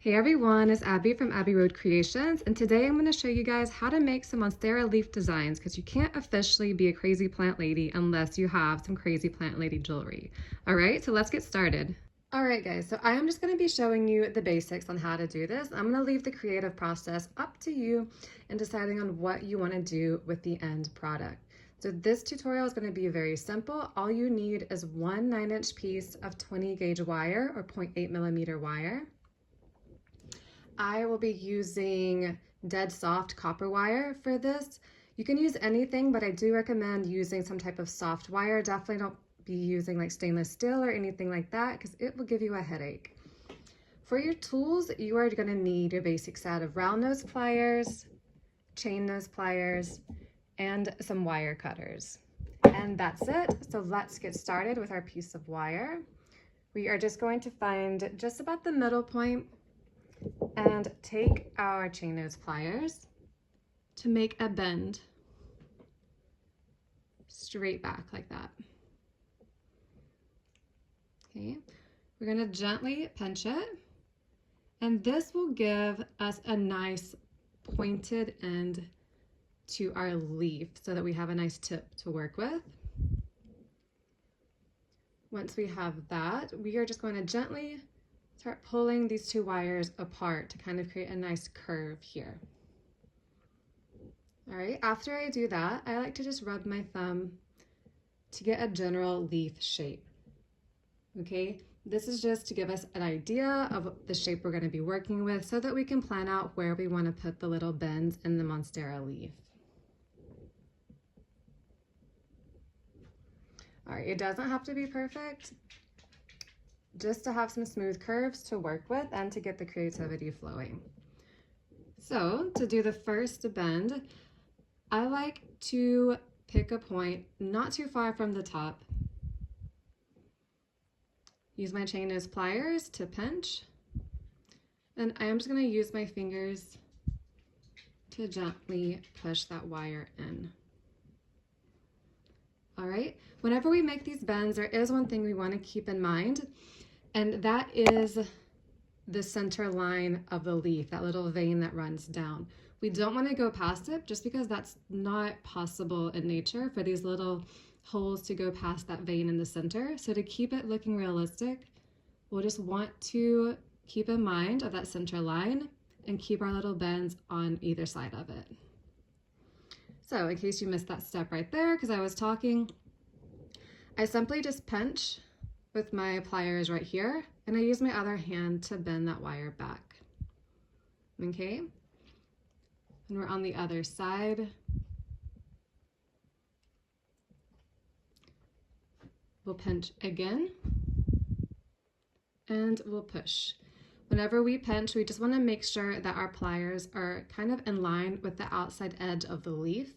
Hey everyone, it's Abby from Abbey Road Creations, and today I'm going to show you guys how to make some Monstera leaf designs because you can't officially be a crazy plant lady unless you have some crazy plant lady jewelry. All right, so let's get started. All right guys, so I am just going to be showing you the basics on how to do this. I'm going to leave the creative process up to you in deciding on what you want to do with the end product. So this tutorial is going to be very simple. All you need is one 9-inch piece of 20 gauge wire or 0.8 millimeter wire. I will be using dead soft copper wire for this. You can use anything, but I do recommend using some type of soft wire. Definitely don't be using like stainless steel or anything like that because it will give you a headache. For your tools, you are going to need your basic set of round nose pliers, chain nose pliers, and some wire cutters. And that's it. So let's get started with our piece of wire. We are just going to find just about the middle point and take our chain nose pliers to make a bend straight back like that. Okay, we're going to gently pinch it, and this will give us a nice pointed end to our leaf so that we have a nice tip to work with. Once we have that, we are just going to gently start pulling these two wires apart to kind of create a nice curve here. All right, after I do that, I like to just rub my thumb to get a general leaf shape. Okay, this is just to give us an idea of the shape we're going to be working with so that we can plan out where we want to put the little bends in the Monstera leaf. All right, it doesn't have to be perfect, just to have some smooth curves to work with and to get the creativity flowing. So to do the first bend, I like to pick a point not too far from the top. Use my chain nose pliers to pinch, and I am just going to use my fingers to gently push that wire in. All right, whenever we make these bends, there is one thing we want to keep in mind, and that is the center line of the leaf, that little vein that runs down. We don't want to go past it just because that's not possible in nature for these little holes to go past that vein in the center. So to keep it looking realistic, we'll just want to keep in mind of that center line and keep our little bends on either side of it. So in case you missed that step right there because I was talking, I simply just pinch with my pliers right here, and I use my other hand to bend that wire back. Okay, and we're on the other side. We'll pinch again, and we'll push. Whenever we pinch, we just want to make sure that our pliers are kind of in line with the outside edge of the leaf.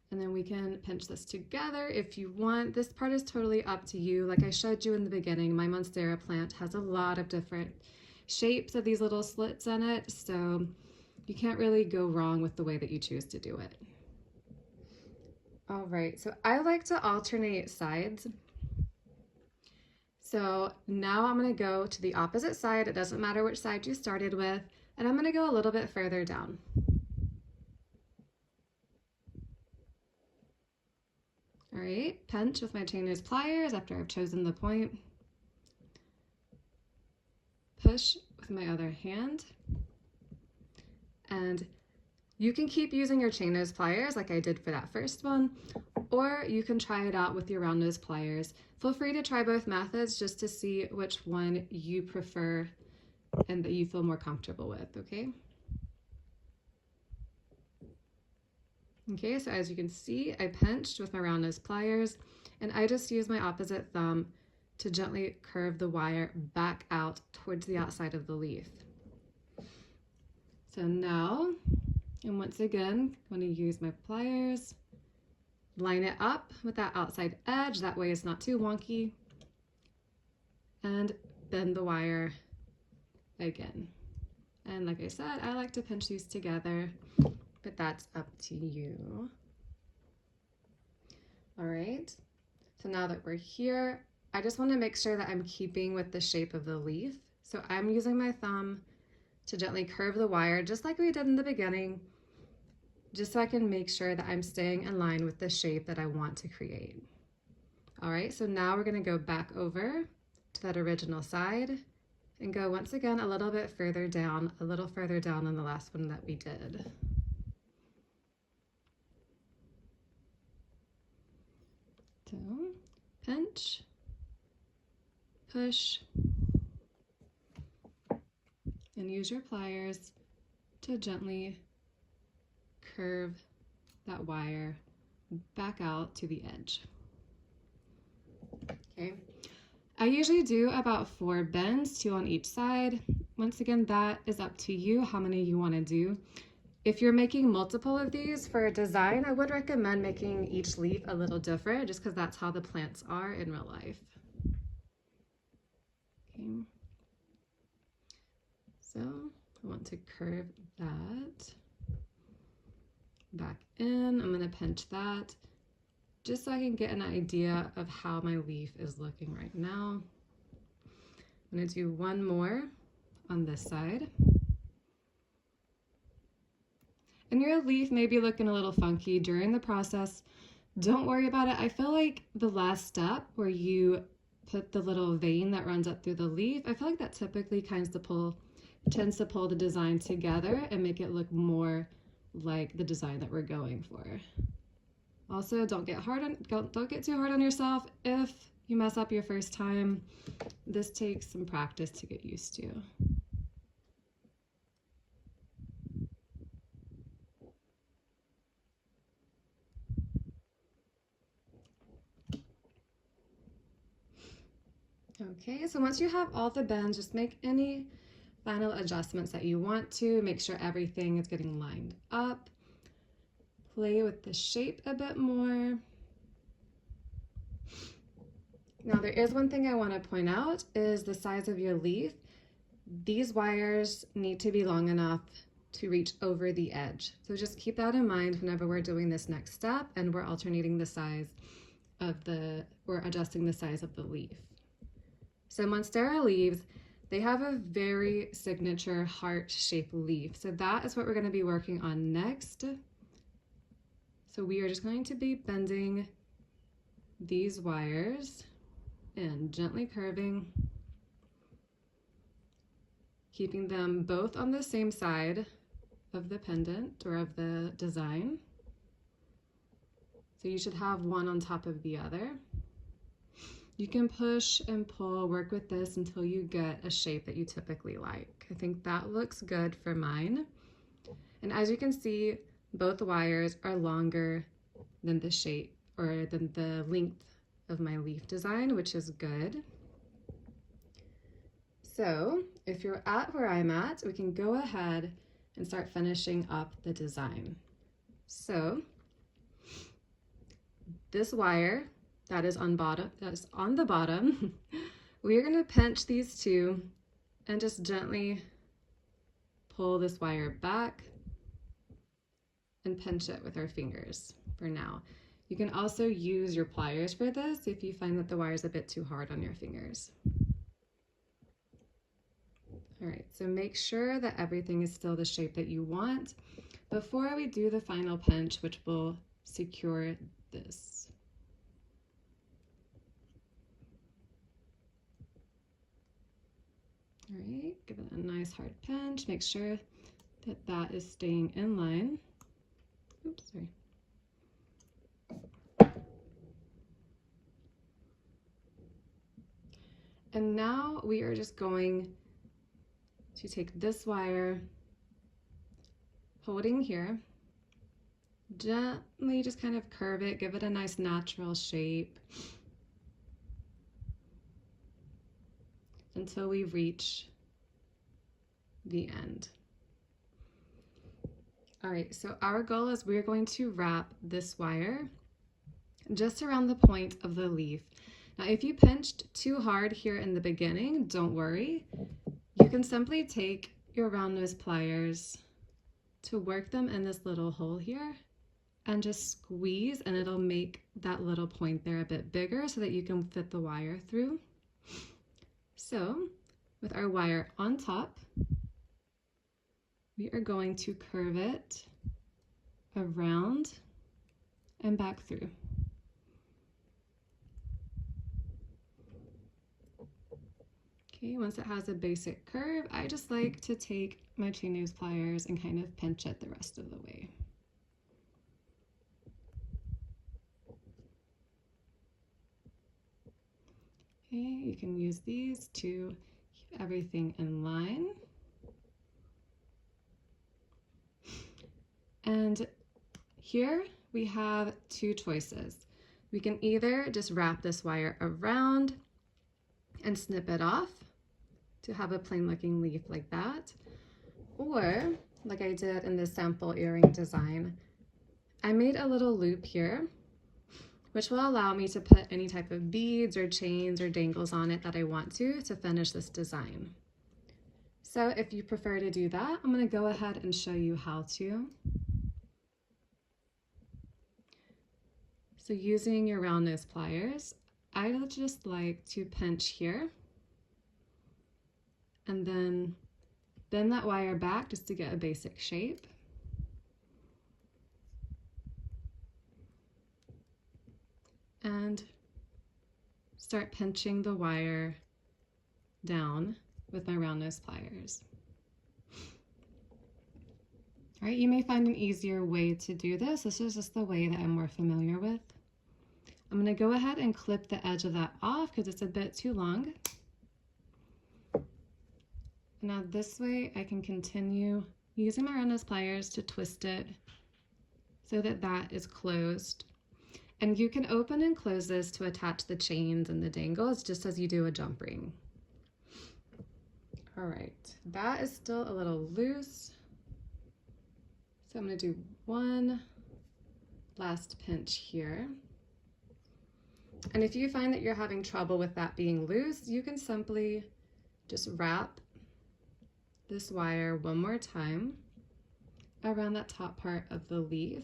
And then we can pinch this together if you want. This part is totally up to you. Like I showed you in the beginning, my Monstera plant has a lot of different shapes of these little slits in it, so you can't really go wrong with the way that you choose to do it. All right, so I like to alternate sides. So now I'm going to go to the opposite side. It doesn't matter which side you started with, and I'm going to go a little bit further down. All right, pinch with my chain nose pliers after I've chosen the point. Push with my other hand. And you can keep using your chain nose pliers like I did for that first one, or you can try it out with your round nose pliers. Feel free to try both methods just to see which one you prefer and that you feel more comfortable with, okay? Okay, so as you can see, I pinched with my round nose pliers, and I just use my opposite thumb to gently curve the wire back out towards the outside of the leaf. So now, and once again, I'm going to use my pliers, line it up with that outside edge, that way it's not too wonky, and bend the wire again. And like I said, I like to pinch these together, but that's up to you. All right, so now that we're here, I just want to make sure that I'm keeping with the shape of the leaf. So I'm using my thumb to gently curve the wire just like we did in the beginning, just so I can make sure that I'm staying in line with the shape that I want to create. All right, so now we're gonna go back over to that original side and go once again a little bit further down, a little further down than the last one that we did. So pinch, push, and use your pliers to gently curve that wire back out to the edge. Okay, I usually do about 4 bends, 2 on each side. Once again, that is up to you how many you want to do. If you're making multiple of these for a design, I would recommend making each leaf a little different just because that's how the plants are in real life. Okay. So I want to curve that back in. I'm going to pinch that just so I can get an idea of how my leaf is looking right now. I'm going to do one more on this side. And your leaf may be looking a little funky during the process. Don't worry about it. I feel like the last step where you put the little vein that runs up through the leaf, I feel like that typically tends to pull the design together and make it look more like the design that we're going for. Also, don't get too hard on yourself if you mess up your first time. This takes some practice to get used to. Okay, so once you have all the bends, just make any final adjustments that you want to. Make sure everything is getting lined up. Play with the shape a bit more. Now there is one thing I want to point out is the size of your leaf. These wires need to be long enough to reach over the edge. So just keep that in mind whenever we're doing this next step and we're alternating the size of we're adjusting the size of the leaf. So Monstera leaves, they have a very signature heart-shaped leaf. So that is what we're going to be working on next. So we are just going to be bending these wires and gently curving, keeping them both on the same side of the pendant or of the design. So you should have one on top of the other. You can push and pull, work with this until you get a shape that you typically like. I think that looks good for mine. And as you can see, both wires are longer than the shape or than the length of my leaf design, which is good. So if you're at where I'm at, we can go ahead and start finishing up the design. So this wire that is on the bottom, we are going to pinch these two and just gently pull this wire back and pinch it with our fingers for now. You can also use your pliers for this if you find that the wire is a bit too hard on your fingers. All right, so make sure that everything is still the shape that you want before we do the final pinch, which will secure this. All right, give it a nice hard pinch. Make sure that that is staying in line. Oops, sorry. And now we are just going to take this wire, holding here, gently just kind of curve it, give it a nice natural shape until we reach the end. All right, so our goal is we're going to wrap this wire just around the point of the leaf. Now, if you pinched too hard here in the beginning, don't worry. You can simply take your round nose pliers to work them in this little hole here and just squeeze, and it'll make that little point there a bit bigger so that you can fit the wire through. So with our wire on top, we are going to curve it around and back through. Okay, once it has a basic curve, I just like to take my chain nose pliers and kind of pinch it the rest of the way. Okay, you can use these to keep everything in line. And here we have two choices. We can either just wrap this wire around and snip it off to have a plain looking leaf like that, or like I did in this sample earring design, I made a little loop here which will allow me to put any type of beads or chains or dangles on it that I want to finish this design. So if you prefer to do that, I'm going to go ahead and show you how to. So using your round nose pliers, I just like to pinch here and then bend that wire back just to get a basic shape. And start pinching the wire down with my round nose pliers. All right, you may find an easier way to do this. This is just the way that I'm more familiar with. I'm going to go ahead and clip the edge of that off because it's a bit too long. Now this way I can continue using my round nose pliers to twist it so that that is closed. And you can open and close this to attach the chains and the dangles just as you do a jump ring. All right, that is still a little loose. So I'm going to do one last pinch here. And if you find that you're having trouble with that being loose, you can simply just wrap this wire one more time around that top part of the leaf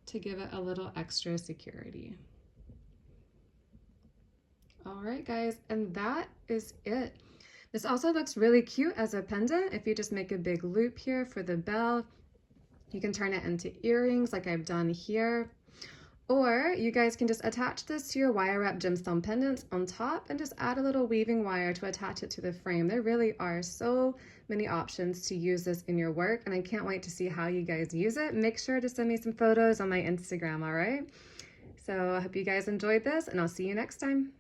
to give it a little extra security. All right, guys, and that is it. This also looks really cute as a pendant. If you just make a big loop here for the bell, you can turn it into earrings like I've done here. Or you guys can just attach this to your wire wrap gemstone pendants on top and just add a little weaving wire to attach it to the frame. There really are so many options to use this in your work, and I can't wait to see how you guys use it. Make sure to send me some photos on my Instagram, all right? So I hope you guys enjoyed this, and I'll see you next time.